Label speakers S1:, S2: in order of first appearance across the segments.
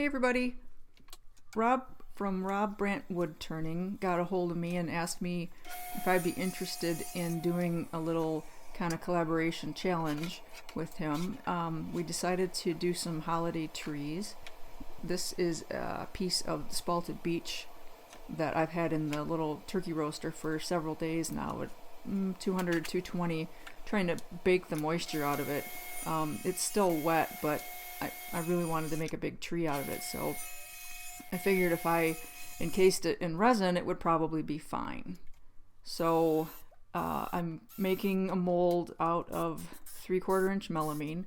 S1: Hey everybody, Rob from Rob Brandt Woodturning got a hold of me and asked me if I'd be interested in doing a little kind of collaboration challenge with him. We decided to do some holiday trees. This is a piece of spalted beech that I've had in the little turkey roaster for several days now at 200, 220, trying to bake the moisture out of it. It's still wet, but I really wanted to make a big tree out of it, so I figured if I encased it in resin, it would probably be fine. So I'm making a mold out of 3/4 inch melamine,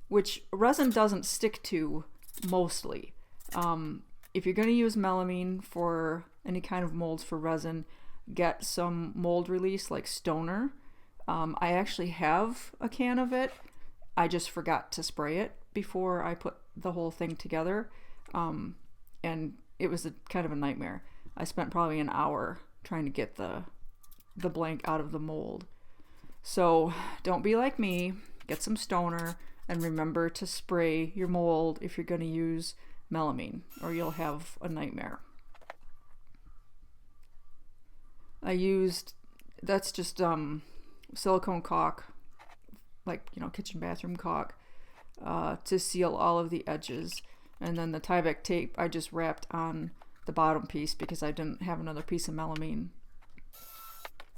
S1: which resin doesn't stick to mostly. If you're going to use melamine for any kind of molds for resin, get some mold release like Stoner. I actually have a can of it. I just forgot to spray it before I put the whole thing together, and it was kind of a nightmare. I spent probably an hour trying to get the blank out of the mold. So don't be like me, get some Stoner, and remember to spray your mold if you're going to use melamine, or you'll have a nightmare. That's just silicone caulk, like, kitchen bathroom caulk, to seal all of the edges. And then the Tyvek tape I just wrapped on the bottom piece because I didn't have another piece of melamine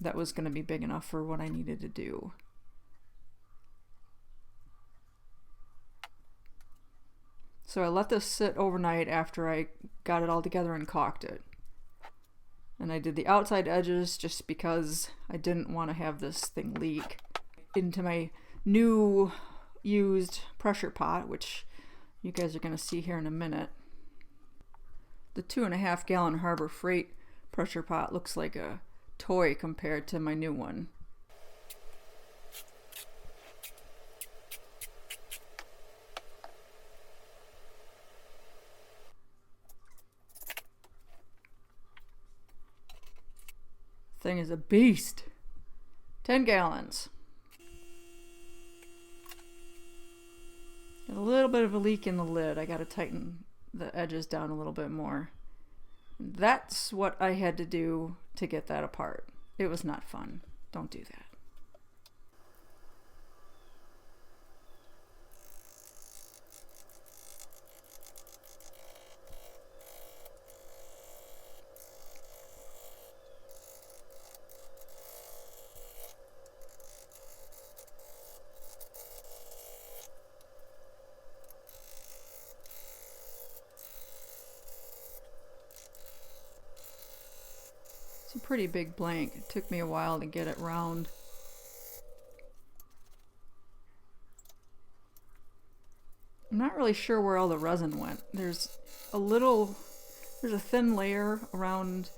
S1: that was going to be big enough for what I needed to do. So I let this sit overnight after I got it all together and caulked it. And I did the outside edges just because I didn't want to have this thing leak into my new used pressure pot, which you guys are going to see here in a minute. The 2.5 gallon Harbor Freight pressure pot looks like a toy compared to my new one. Thing is a beast. 10 gallons. Got a little bit of a leak in the lid. I got to tighten the edges down a little bit more. That's what I had to do to get that apart. It was not fun. Don't do that. It's a pretty big blank. It took me a while to get it round. I'm not really sure where all the resin went. There's a thin layer around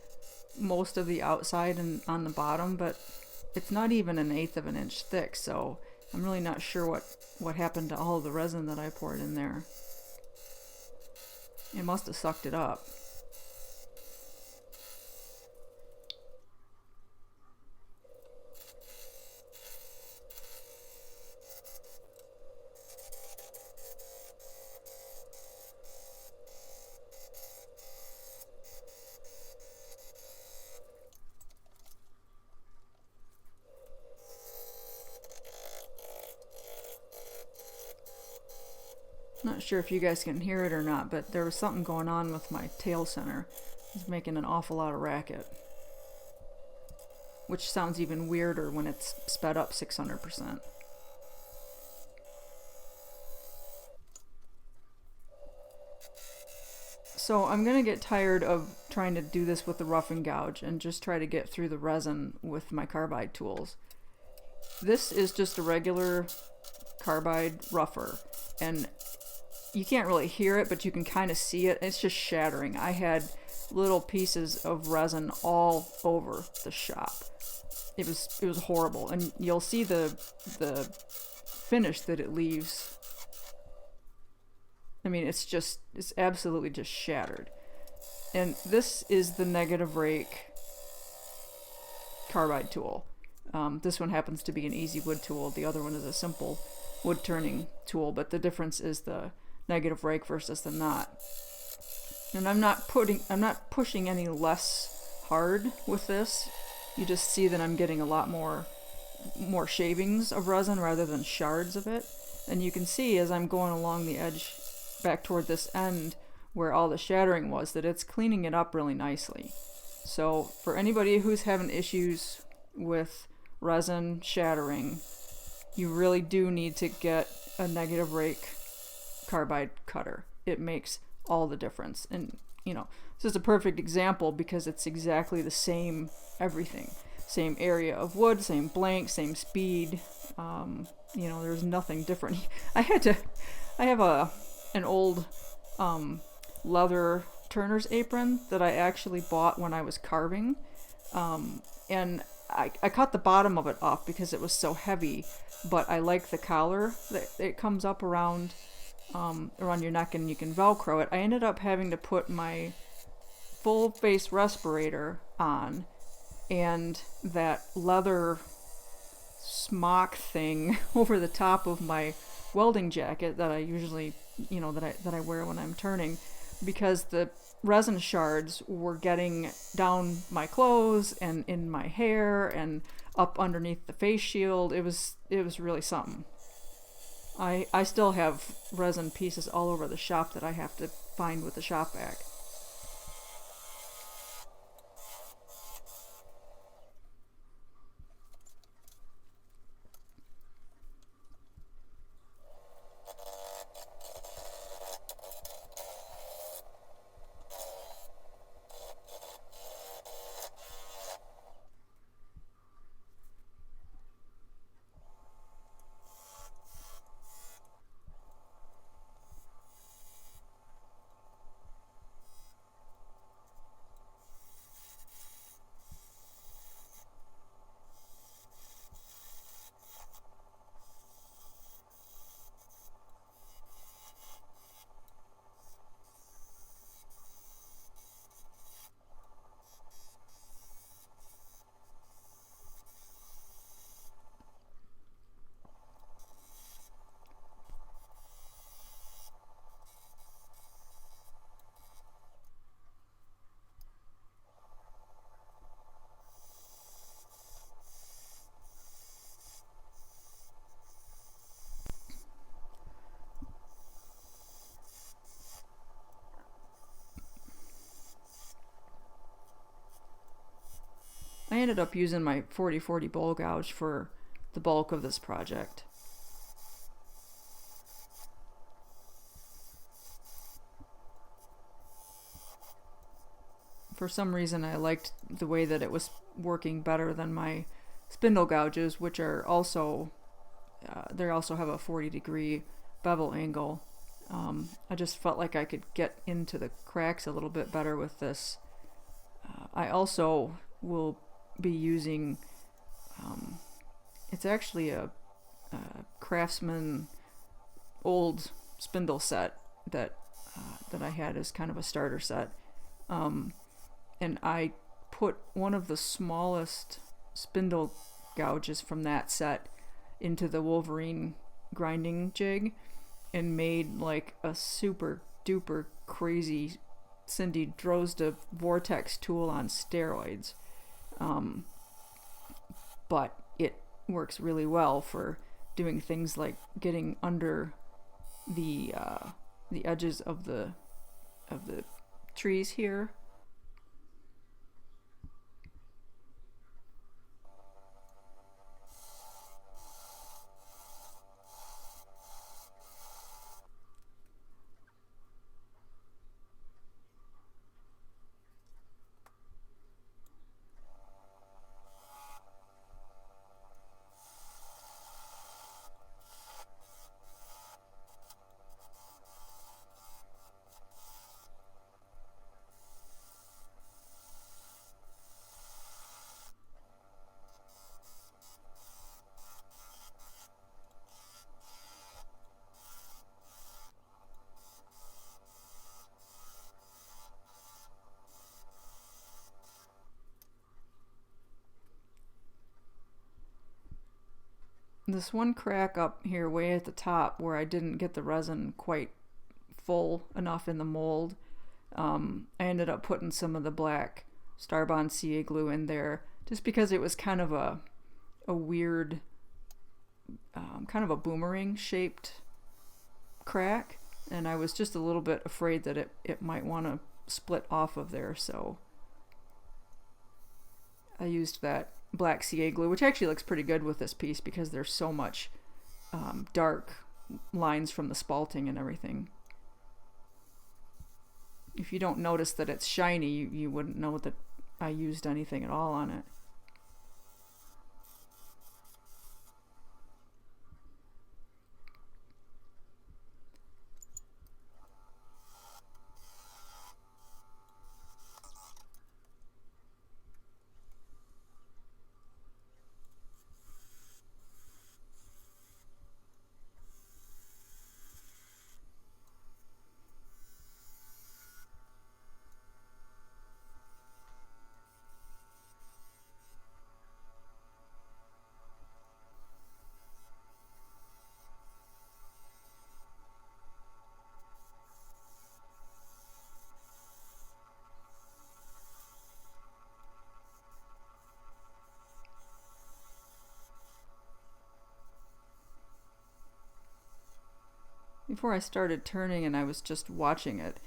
S1: most of the outside and on the bottom, but it's not even 1/8 of an inch thick, so I'm really not sure what happened to all of the resin that I poured in there. It must have sucked it up. Not sure if you guys can hear it or not, but there was something going on with my tail center. It's making an awful lot of racket, which sounds even weirder when it's sped up 600%. So I'm gonna get tired of trying to do this with the rough and gouge and just try to get through the resin with my carbide tools. This is just a regular carbide rougher, and you can't really hear it, but you can kind of see it. It's just shattering. I had little pieces of resin all over the shop. It was horrible, and you'll see the finish that it leaves. I mean, it's absolutely just shattered. And this is the negative rake carbide tool. This one happens to be an easy wood tool. The other one is a simple wood turning tool, but the difference is the negative rake versus the not. And I'm not pushing any less hard with this. You just see that I'm getting a lot more shavings of resin rather than shards of it. And you can see as I'm going along the edge back toward this end where all the shattering was, that it's cleaning it up really nicely. So for anybody who's having issues with resin shattering, you really do need to get a negative rake carbide cutter. It makes all the difference. And this is a perfect example because it's exactly the same everything. Same area of wood, same blank, same speed. There's nothing different. I have an old leather turner's apron that I actually bought when I was carving, and I cut the bottom of it off because it was so heavy, but I like the collar that it comes up around your neck and you can Velcro it. I ended up having to put my full face respirator on and that leather smock thing over the top of my welding jacket that I usually, that I wear when I'm turning, because the resin shards were getting down my clothes and in my hair and up underneath the face shield. It was really something. I still have resin pieces all over the shop that I have to find with the shop vac. I ended up using my 40/40 bowl gouge for the bulk of this project. For some reason I liked the way that it was working better than my spindle gouges, which are also, they also have a 40-degree bevel angle. I just felt like I could get into the cracks a little bit better with this. I also will be using, it's actually a Craftsman old spindle set that I had as kind of a starter set, and I put one of the smallest spindle gouges from that set into the Wolverine grinding jig and made like a super duper crazy Cindy Drozda vortex tool on steroids. But it works really well for doing things like getting under the edges of the trees here. This one crack up here way at the top where I didn't get the resin quite full enough in the mold. I ended up putting some of the black Starbond CA glue in there just because it was kind of a weird, kind of a boomerang shaped crack, and I was just a little bit afraid that it might want to split off of there, so I used that black CA glue, which actually looks pretty good with this piece because there's so much dark lines from the spalting and everything. If you don't notice that it's shiny, you wouldn't know that I used anything at all on it. Before I started turning and I was just watching it,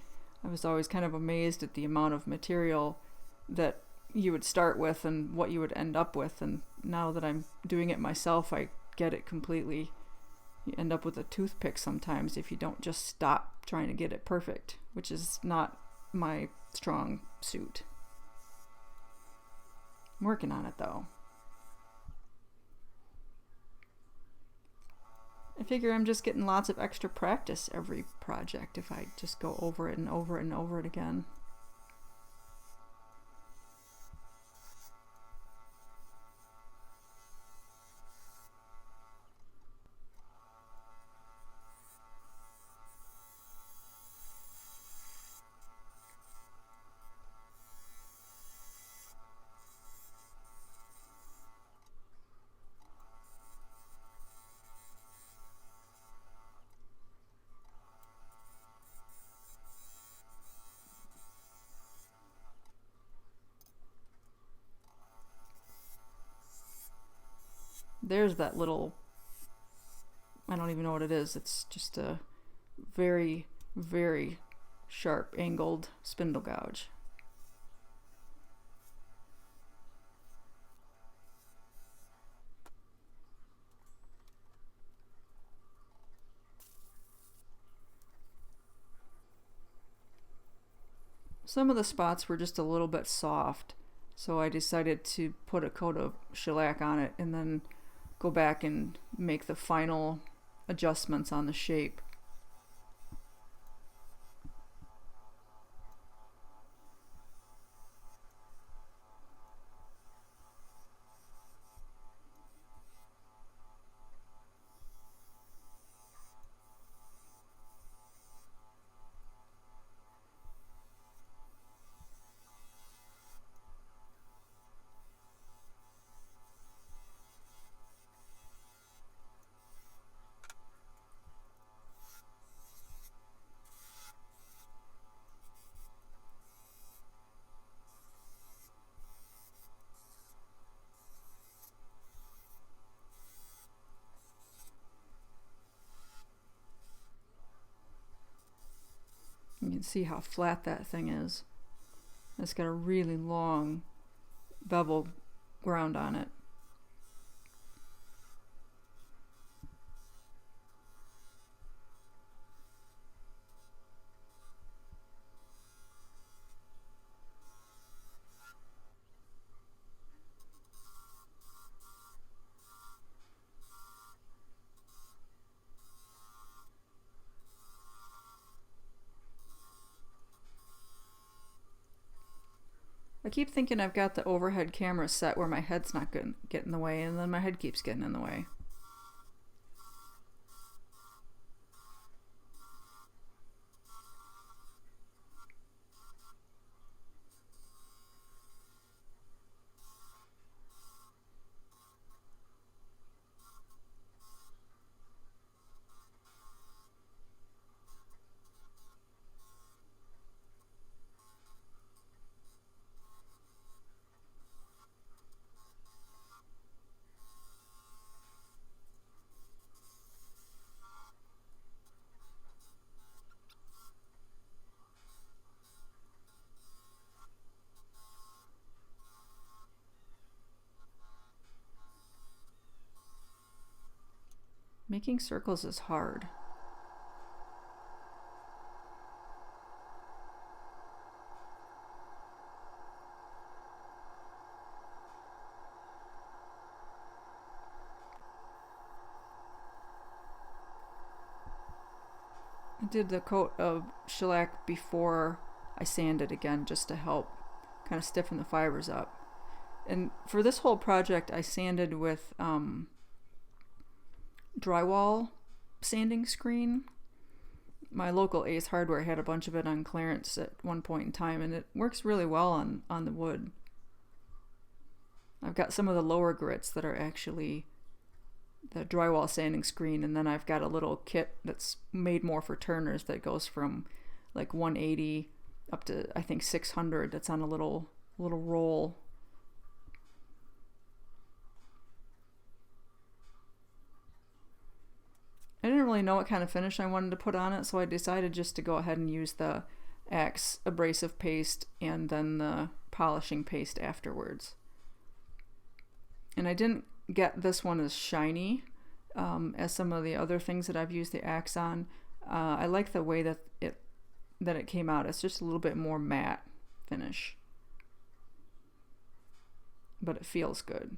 S1: I was always kind of amazed at the amount of material that you would start with and what you would end up with, and now that I'm doing it myself, I get it completely. You end up with a toothpick sometimes if you don't just stop trying to get it perfect, which is not my strong suit. I'm working on it though. I figure I'm just getting lots of extra practice every project if I just go over it and over it and over it again. There's that little, I don't even know what it is. It's just a very, very sharp angled spindle gouge. Some of the spots were just a little bit soft, so I decided to put a coat of shellac on it and then go back and make the final adjustments on the shape. You can see how flat that thing is. It's got a really long bevel ground on it. I keep thinking I've got the overhead camera set where my head's not going to get in the way, and then my head keeps getting in the way. Making circles is hard. I did the coat of shellac before I sanded again, just to help kind of stiffen the fibers up. And for this whole project, I sanded with drywall sanding screen. My local Ace Hardware had a bunch of it on clearance at one point in time, and it works really well on the wood. I've got some of the lower grits that are actually the drywall sanding screen, and then I've got a little kit that's made more for turners that goes from like 180 up to I think 600. That's on a little roll. I didn't really know what kind of finish I wanted to put on it, so I decided just to go ahead and use the Axe abrasive paste and then the polishing paste afterwards. And I didn't get this one as shiny as some of the other things that I've used the Axe on. I like the way that it came out. It's just a little bit more matte finish, but it feels good.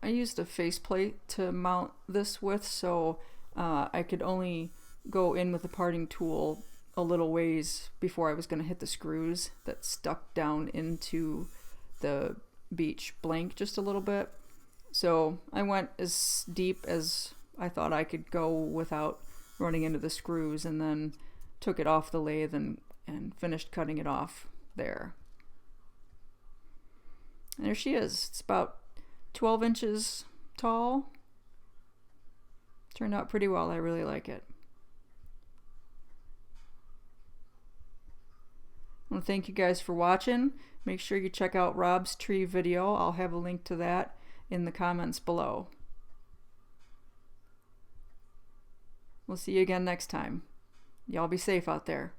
S1: I used a faceplate to mount this with, so I could only go in with the parting tool a little ways before I was going to hit the screws that stuck down into the beech blank just a little bit. So I went as deep as I thought I could go without running into the screws, and then took it off the lathe and finished cutting it off there. And there she is. It's about 12 inches tall. Turned out pretty well. I really like it. I want to thank you guys for watching. Make sure you check out Rob's tree video. I'll have a link to that in the comments below. We'll see you again next time. Y'all be safe out there.